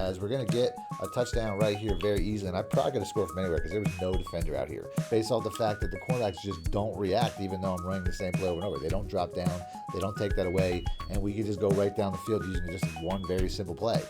as we're going to get a touchdown right here very easily. And I'm probably going to score from anywhere because there was no defender out here. Based off the fact that the cornerbacks just don't react, even though I'm running the same play over and over. They don't drop down. They don't take that away. And we can just go right down the field using just one very simple play.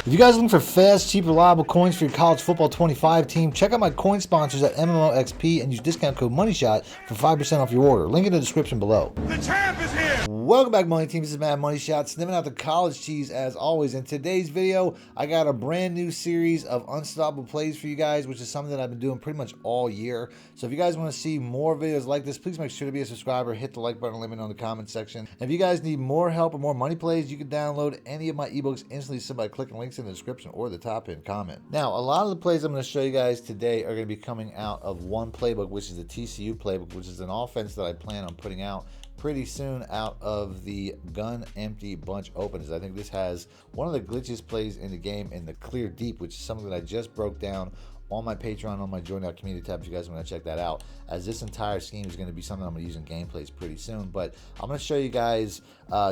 If you guys are looking for fast, cheap, reliable coins for your college football 25 team, check out my coin sponsors at MMOXP and use discount code MONEYSHOT for 5% off your order. Link in the description below. The champ is here! Welcome back, Money Team. This is Madden Money Shot, sniffing out the college cheese as always. In today's video, I got a brand new series of unstoppable plays for you guys, which is something that I've been doing pretty much all year. So if you guys want to see more videos like this, please make sure to be a subscriber, hit the like button, let me know in the comment section. And if you guys need more help or more money plays, you can download any of my ebooks instantly simply by clicking links in the description or the top pinned comment. Now, a lot of the plays I'm going to show you guys today are going to be coming out of one playbook, which is the TCU playbook, which is an offense that I plan on putting out pretty soon out of the gun empty bunch openers. I think this has one of the glitchiest plays in the game in the clear deep, which is something that I just broke down on my Patreon, on my Join Out community tab, if you guys want to check that out, as this entire scheme is going to be something I'm going to use in gameplays pretty soon. But I'm going to show you guys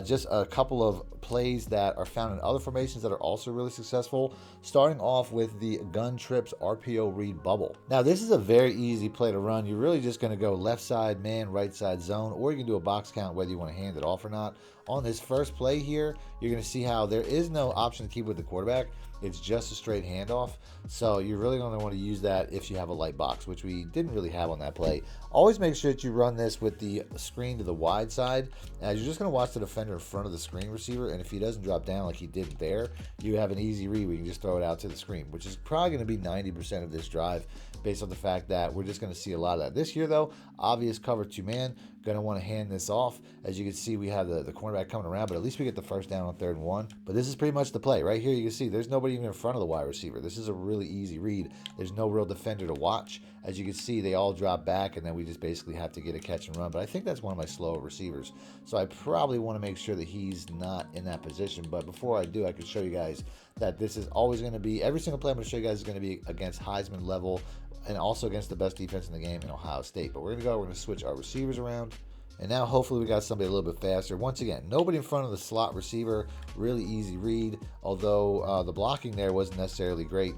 just a couple of plays that are found in other formations that are also really successful, starting off with the gun trips RPO read bubble. Now, this is a very easy play to run. You're really just going to go left side man, right side zone, or you can do a box count whether you want to hand it off or not. On this first play here, you're going to see how there is no option to keep with the quarterback. It's just a straight handoff. So you're really going to want to use that if you have a light box, which we didn't really have on that play. Always make sure that you run this with the screen to the wide side, as you're just going to watch the defender in front of the screen receiver, and if he doesn't drop down like he did there, you have an easy read where you can just throw it out to the screen, which is probably going to be 90% of this drive based on the fact that we're just going to see a lot of that. This year, though, obvious cover two man, going to want to hand this off. As you can see, we have the cornerback coming around, but at least we get the first down on 3rd and 1. But this is pretty much the play. Right here, you can see there's nobody even in front of the wide receiver. This is a really easy read. There's no real defender to watch. As you can see, they all drop back, and then we just basically have to get a catch and run. But I think that's one of my slower receivers, so I probably want to make sure that he's not in that position. But before I do, I can show you guys that this is always going to be, every single play I'm going to show you guys is going to be against Heisman level and also against the best defense in the game in Ohio State. But we're going to switch our receivers around. And now hopefully we got somebody a little bit faster. Once again, nobody in front of the slot receiver. Really easy read, although the blocking there wasn't necessarily great,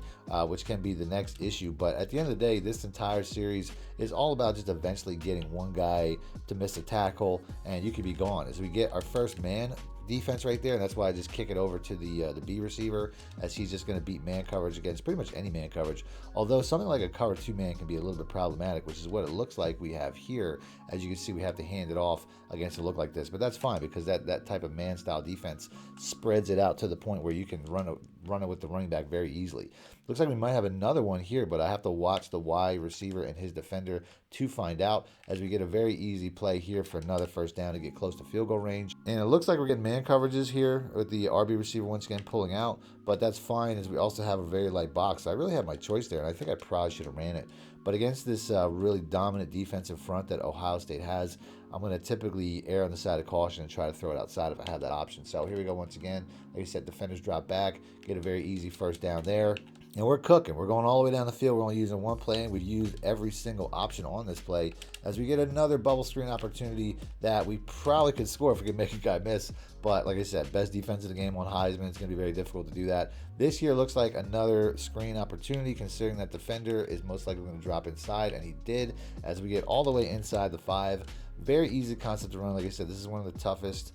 which can be the next issue. But at the end of the day, this entire series is all about just eventually getting one guy to miss a tackle, and you could be gone. As we get our first man defense right there, and that's why I just kick it over to the B receiver, as he's just going to beat man coverage against pretty much any man coverage, although something like a cover two man can be a little bit problematic, which is what it looks like we have here. As you can see, we have to hand it off against a look like this, but that's fine because that type of man style defense spreads it out to the point where you can run it with the running back very easily. Looks like we might have another one here, but I have to watch the wide receiver and his defender to find out, as we get a very easy play here for another first down to get close to field goal range. And it looks like we're getting man coverages here with the RB receiver once again pulling out, but that's fine as we also have a very light box. I really have my choice there, and I think I probably should have ran it. But against this really dominant defensive front that Ohio State has, I'm going to typically err on the side of caution and try to throw it outside if I have that option. So here we go once again. Like I said, defenders drop back, get a very easy first down there. And we're cooking. We're going all the way down the field. We're only using one play, and we've used every single option on this play, as we get another bubble screen opportunity that we probably could score if we could make a guy miss. But like I said, best defense of the game on Heisman. It's going to be very difficult to do that. This here looks like another screen opportunity, considering that defender is most likely going to drop inside, and he did, as we get all the way inside the 5. Very easy concept to run. Like I said, this is one of the toughest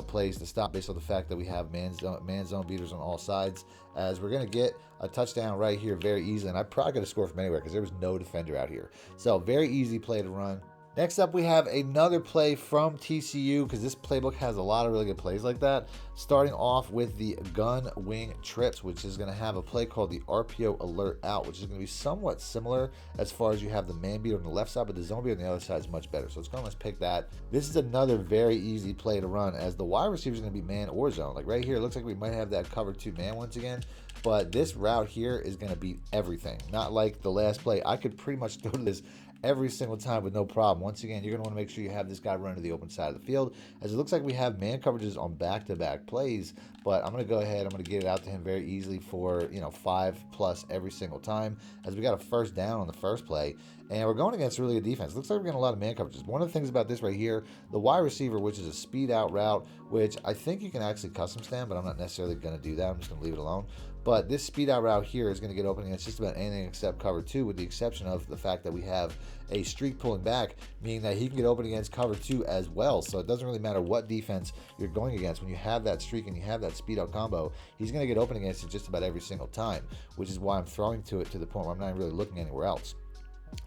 plays to stop based on the fact that we have man zone beaters on all sides, as we're going to get a touchdown right here very easily. And I probably could have scored from anywhere because there was no defender out here. So very easy play to run. Next up, we have another play from TCU, because this playbook has a lot of really good plays like that. Starting off with the gun wing trips, which is going to have a play called the RPO alert out, which is going to be somewhat similar as far as you have the man beat on the left side, but the zone beat on the other side is much better. So it's going to pick that. This is another very easy play to run, as the wide receiver is going to be man or zone. Like right here, it looks like we might have that cover two man once again, but this route here is going to beat everything. Not like the last play. I could pretty much throw this every single time with no problem. Once again, you're going to want to make sure you have this guy run to the open side of the field, as it looks like we have man coverages on back-to-back plays, but I'm going to go ahead, I'm going to get it out to him very easily for, 5+ every single time, as we got a first down on the first play, and we're going against really good defense. Looks like we're getting a lot of man coverages. One of the things about this right here, the wide receiver, which is a speed out route, which I think you can actually custom stand, but I'm not necessarily going to do that. I'm just going to leave it alone. But this speed out route here is going to get open against just about anything except cover 2, with the exception of the fact that we have a streak pulling back, meaning that he can get open against cover 2 as well. So it doesn't really matter what defense you're going against. When you have that streak and you have that speed out combo, he's going to get open against it just about every single time, which is why I'm throwing to it to the point where I'm not really looking anywhere else.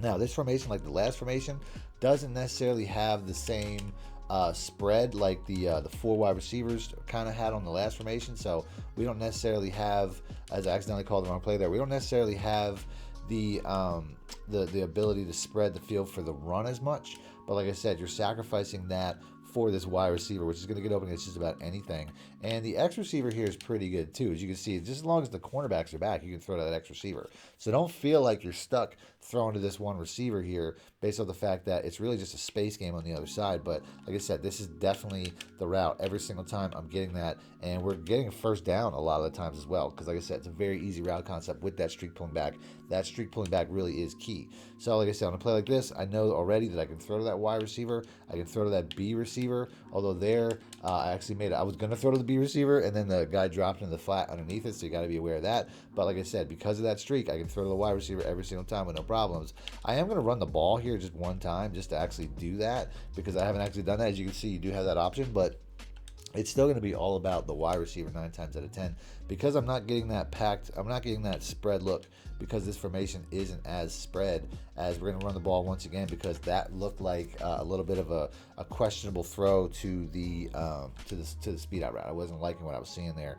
Now, this formation, like the last formation, doesn't necessarily have the same spread like the 4 wide receivers kind of had on the last formation. So we don't necessarily have, as I accidentally called the wrong play there, we don't necessarily have the ability to spread the field for the run as much. But like I said, you're sacrificing that for this wide receiver, which is going to get open against just about anything. And the X receiver here is pretty good too. As you can see, just as long as the cornerbacks are back, you can throw to that X receiver. So don't feel like you're stuck throwing to this one receiver here based on the fact that it's really just a space game on the other side. But like I said, this is definitely the route. Every single time I'm getting that, and we're getting a first down a lot of the times as well, because like I said, it's a very easy route concept with that streak pulling back. That streak pulling back really is key. So like I said, on a play like this, I know already that I can throw to that Y receiver, I can throw to that B receiver, although there I actually made it. I was going to throw to the B receiver, and then the guy dropped into the flat underneath it, so you got to be aware of that. But like I said, because of that streak, I can throw to the Y receiver every single time with no problems. I am going to run the ball here just one time just to actually do that, because I haven't actually done that. As you can see, you do have that option, but it's still going to be all about the wide receiver 9 times out of 10, because I'm not getting that packed, I'm not getting that spread look, because this formation isn't as spread. As we're going to run the ball once again, because that looked like a little bit of a questionable throw to the speed out route. I wasn't liking what I was seeing there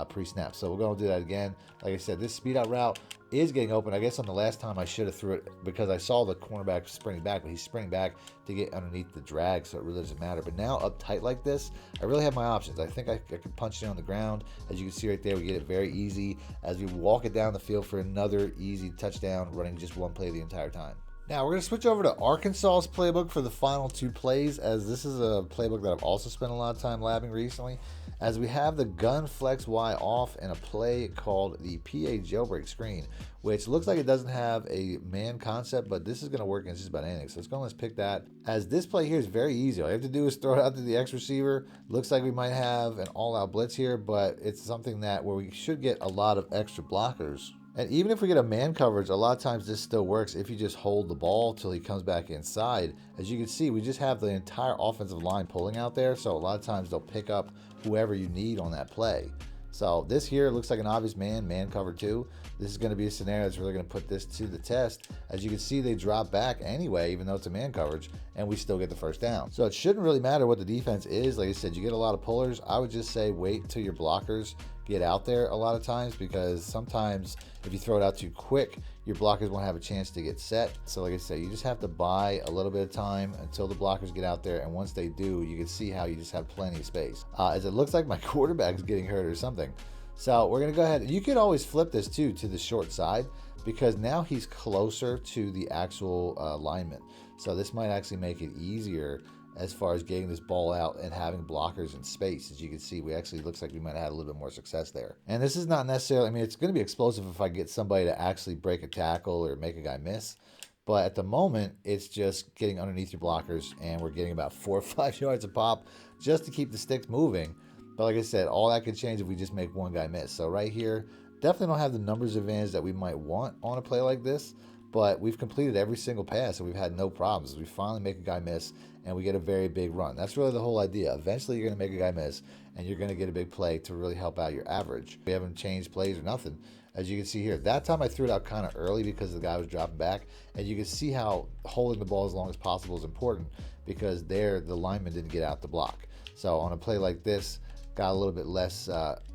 pre-snap. So we're going to do that again. Like I said, this speed out route is getting open. I guess on the last time I should have threw it, because I saw the cornerback sprinting back, but he's sprinting back to get underneath the drag, so it really doesn't matter. But now up tight like this, I really have my options. I think I can punch it on the ground. As you can see right there, we get it very easy as we walk it down the field for another easy touchdown, running just one play the entire time. Now we're going to switch over to Arkansas's playbook for the final 2 plays, as this is a playbook that I've also spent a lot of time labbing recently, as we have the gun flex Y off and a play called the PA jailbreak screen, which looks like it doesn't have a man concept, but this is going to work against just about anything. So let's go and let's pick that. As this play here is very easy. All you have to do is throw it out to the X receiver. Looks like we might have an all-out blitz here, but it's something that where we should get a lot of extra blockers. And even if we get a man coverage, a lot of times this still works if you just hold the ball till he comes back inside. As you can see, we just have the entire offensive line pulling out there, so a lot of times they'll pick up whoever you need on that play. So this here looks like an obvious man cover 2. This is going to be a scenario that's really going to put this to the test. As you can see, they drop back anyway, even though it's a man coverage, and we still get the first down. So it shouldn't really matter what the defense is. Like I said, you get a lot of pullers. I would just say wait till your blockers get out there a lot of times, because sometimes if you throw it out too quick, your blockers won't have a chance to get set. So like I said, you just have to buy a little bit of time until the blockers get out there, and once they do, you can see how you just have plenty of space. As it looks like my quarterback is getting hurt or something. So we're going to go ahead. You could always flip this too to the short side, because now he's closer to the actual lineman. So this might actually make it easier as far as getting this ball out and having blockers in space. As you can see, we actually looks like we might have had a little bit more success there. And this is not necessarily, I mean, it's going to be explosive if I get somebody to actually break a tackle or make a guy miss. But at the moment, it's just getting underneath your blockers, and we're getting about 4 or 5 yards a pop just to keep the sticks moving. But like I said, all that could change if we just make one guy miss. So right here, definitely don't have the numbers advantage that we might want on a play like this, but we've completed every single pass and we've had no problems. We finally make a guy miss and we get a very big run. That's really the whole idea. Eventually you're going to make a guy miss and you're going to get a big play to really help out your average. We haven't changed plays or nothing. As you can see here, that time I threw it out kind of early because the guy was dropping back, and you can see how holding the ball as long as possible is important, because there the lineman didn't get out the block. So on a play like this, got a little bit less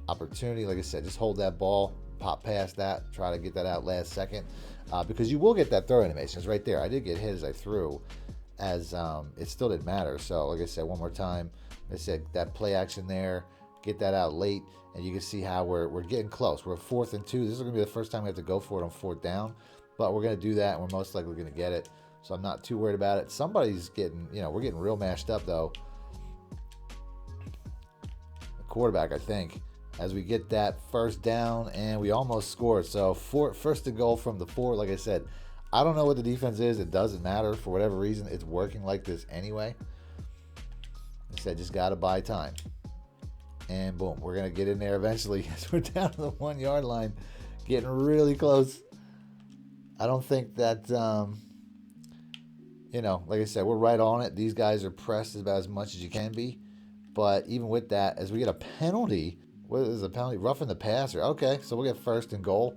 opportunity. Like I said, just hold that ball, pop past that, try to get that out last second, because you will get that throw animation. It's right there. I did get hit as I threw, as it still didn't matter. So like I said, one more time, I said that play action there, get that out late, and you can see how we're getting close. We're 4th and 2. This is going to be the first time we have to go for it on 4th down, but we're going to do that, and we're most likely going to get it. so I'm not too worried about it. Somebody's getting, we're getting real mashed up though. The quarterback, I think, as we get that first down, and we almost scored. So first and goal from the 4. Like I said, I don't know what the defense is. It doesn't matter. For whatever reason, it's working like this anyway. I said, just got to buy time. And boom, we're going to get in there eventually as we're down to the 1 yard line, getting really close. I don't think that, like I said, we're right on it. These guys are pressed about as much as you can be. But even with that, as we get a penalty, what is a penalty? Roughing the passer. Okay, so we'll get first and goal.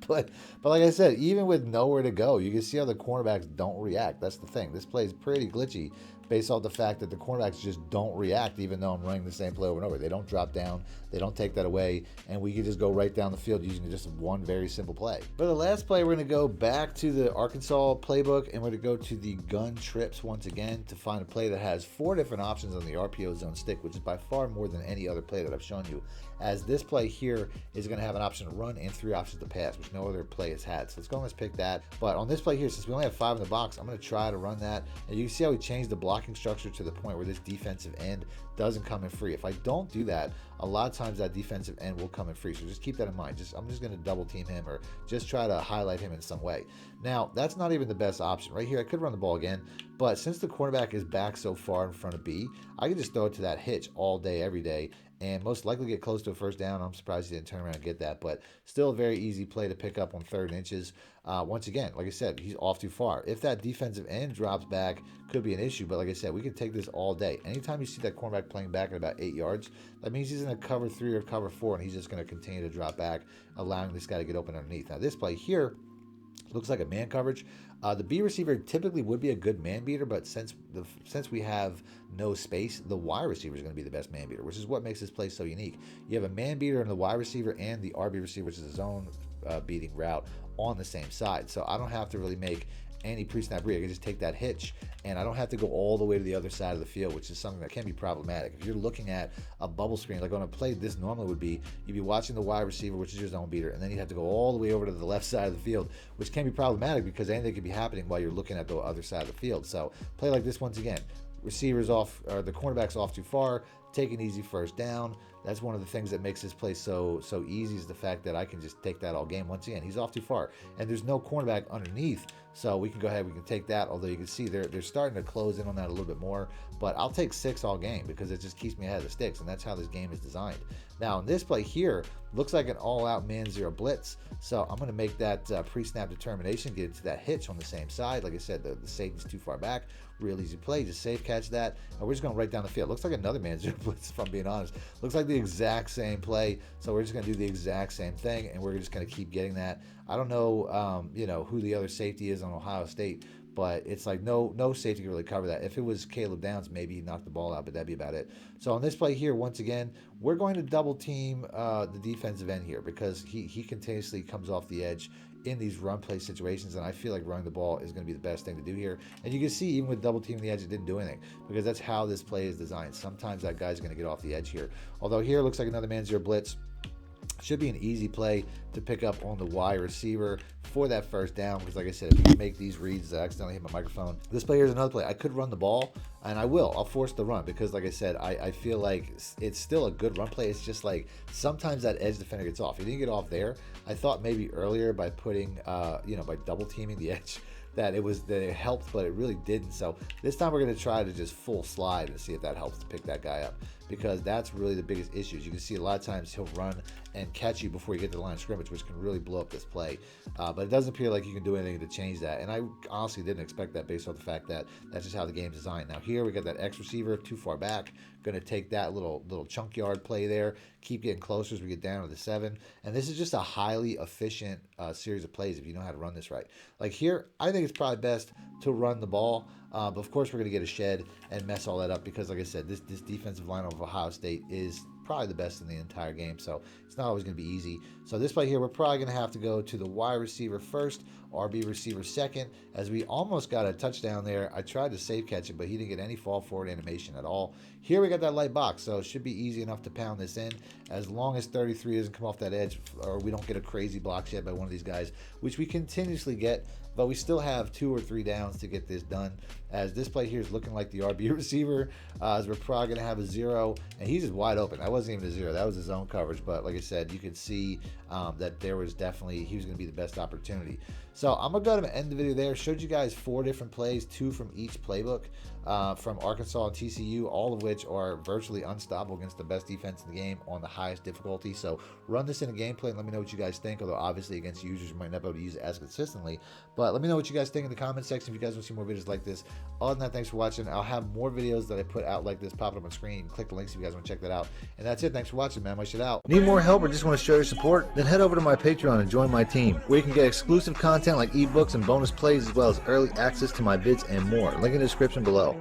But like I said, even with nowhere to go, you can see how the cornerbacks don't react. That's the thing. This play is pretty glitchy based off the fact that the cornerbacks just don't react, even though I'm running the same play over and over. They don't drop down. They don't take that away. And we can just go right down the field using just one very simple play. For the last play, we're going to go back to the Arkansas playbook, and we're going to go to the gun trips once again to find a play that has 4 different options on the RPO zone stick, which is by far more than any other play that I've shown you, as this play here is going to have an option to run and 3 options to pass, which no other play has had. So let's go and let's pick that. But on this play here, since we only have 5 in the box, I'm going to try to run that. And you can see how we changed the blocking structure to the point where this defensive end doesn't come in free. If I don't do that, a lot of times that defensive end will come in free. So just keep that in mind. I'm just going to double team him or just try to highlight him in some way. Now, that's not even the best option. Right here, I could run the ball again, but since the cornerback is back so far in front of B, I can just throw it to that hitch all day, every day, and most likely get close to a first down. I'm surprised he didn't turn around and get that, but still a very easy play to pick up on 3rd inches. Once again, like I said, he's off too far. If that defensive end drops back, could be an issue, but like I said, we can take this all day. Anytime you see that cornerback playing back at about 8 yards, that means he's in a cover 3 or cover 4, and he's just going to continue to drop back, allowing this guy to get open underneath. Now, this play here looks like a man coverage. The B receiver typically would be a good man beater, but since we have no space, the Y receiver is going to be the best man beater, which is what makes this play so unique. You have a man beater in the Y receiver and the RB receiver, which is a zone beating route, on the same side. So I don't have to really make any pre-snap read. I can just take that hitch, and I don't have to go all the way to the other side of the field, which is something that can be problematic. If you're looking at a bubble screen, like on a play this normally would be, you'd be watching the wide receiver, which is your zone beater, and then you'd have to go all the way over to the left side of the field, which can be problematic because anything could be happening while you're looking at the other side of the field. So play like this once again. Receivers off, or the cornerback's off too far, take an easy first down. That's one of the things that makes this play so easy, is the fact that I can just take that all game. Once again, he's off too far, and there's no cornerback underneath, so we can go ahead, we can take that, although you can see they're starting to close in on that a little bit more, but I'll take 6 all game because it just keeps me ahead of the sticks, and that's how this game is designed. Now, in this play here, looks like an all-out man-zero blitz, so I'm going to make that pre-snap determination, get it to that hitch on the same side. Like I said, the safety's too far back. Real easy play, just safe catch that, and we're just going right down the field. Looks like another man-zero blitz, if I'm being honest. Looks like the exact same play, so we're just going to do the exact same thing, and we're just going to keep getting that. I don't know, who the other safety is on Ohio State, but it's like no safety can really cover that. If it was Caleb Downs, maybe he knocked the ball out, but that'd be about it. So on this play here, once again, we're going to double team the defensive end here because he continuously comes off the edge in these run play situations, and I feel like running the ball is going to be the best thing to do here. And you can see even with double teaming the edge, it didn't do anything because that's how this play is designed. Sometimes that guy's going to get off the edge here. Although here looks like another man-zero blitz. Should be an easy play to pick up on the Y receiver for that first down because, like I said, if you can make these reads, I accidentally hit my microphone. This play, here's another play. I could run the ball, and I will. I'll force the run because, like I said, I feel like it's still a good run play. It's just like sometimes that edge defender gets off. He didn't get off there. I thought maybe earlier by putting, by double teaming the edge, that it helped, but it really didn't. So this time we're going to try to just full slide and see if that helps to pick that guy up, because that's really the biggest issue. You can see a lot of times he'll run and catch you before you get to the line of scrimmage, which can really blow up this play. But it doesn't appear like you can do anything to change that, and I honestly didn't expect that based on the fact that that's just how the game's designed. Now here we got that X receiver too far back. Going to take that little chunk yard play there, keep getting closer as we get down to the 7, and this is just a highly efficient series of plays if you know how to run this right. Like here, I think it's probably best to run the ball, but of course we're going to get a shed and mess all that up because, like I said, this defensive line of Ohio State is probably the best in the entire game, so it's not always going to be easy. So this play here, we're probably going to have to go to the Y receiver first, RB receiver second, as we almost got a touchdown there. I tried to safe catch it, but he didn't get any fall forward animation at all. Here we got that light box, so it should be easy enough to pound this in, as long as 33 doesn't come off that edge, or we don't get a crazy block shed by one of these guys, which we continuously get. but we still have 2 or 3 downs to get this done, as this play here is looking like the RB receiver, as we're probably going to have a 0, and he's just wide open. That wasn't even a 0. That was his own coverage, but like I said, you can see that there was definitely, he was going to be the best opportunity. So I'm going to go ahead and end the video there. Showed you guys 4 different plays, 2 from each playbook, from Arkansas and TCU, all of which are virtually unstoppable against the best defense in the game on the highest difficulty. So run this in a gameplay and let me know what you guys think, although obviously against users you might not be able to use it as consistently. But let me know what you guys think in the comment section if you guys want to see more videos like this. Other than that, thanks for watching. I'll have more videos that I put out like this popping up on screen. You can click the links if you guys want to check that out. And that's it. Thanks for watching, man. My shit out. Need more help or just want to show your support? Then head over to my Patreon and join my team, where you can get exclusive content like ebooks and bonus plays, as well as early access to my vids and more. Link in the description below.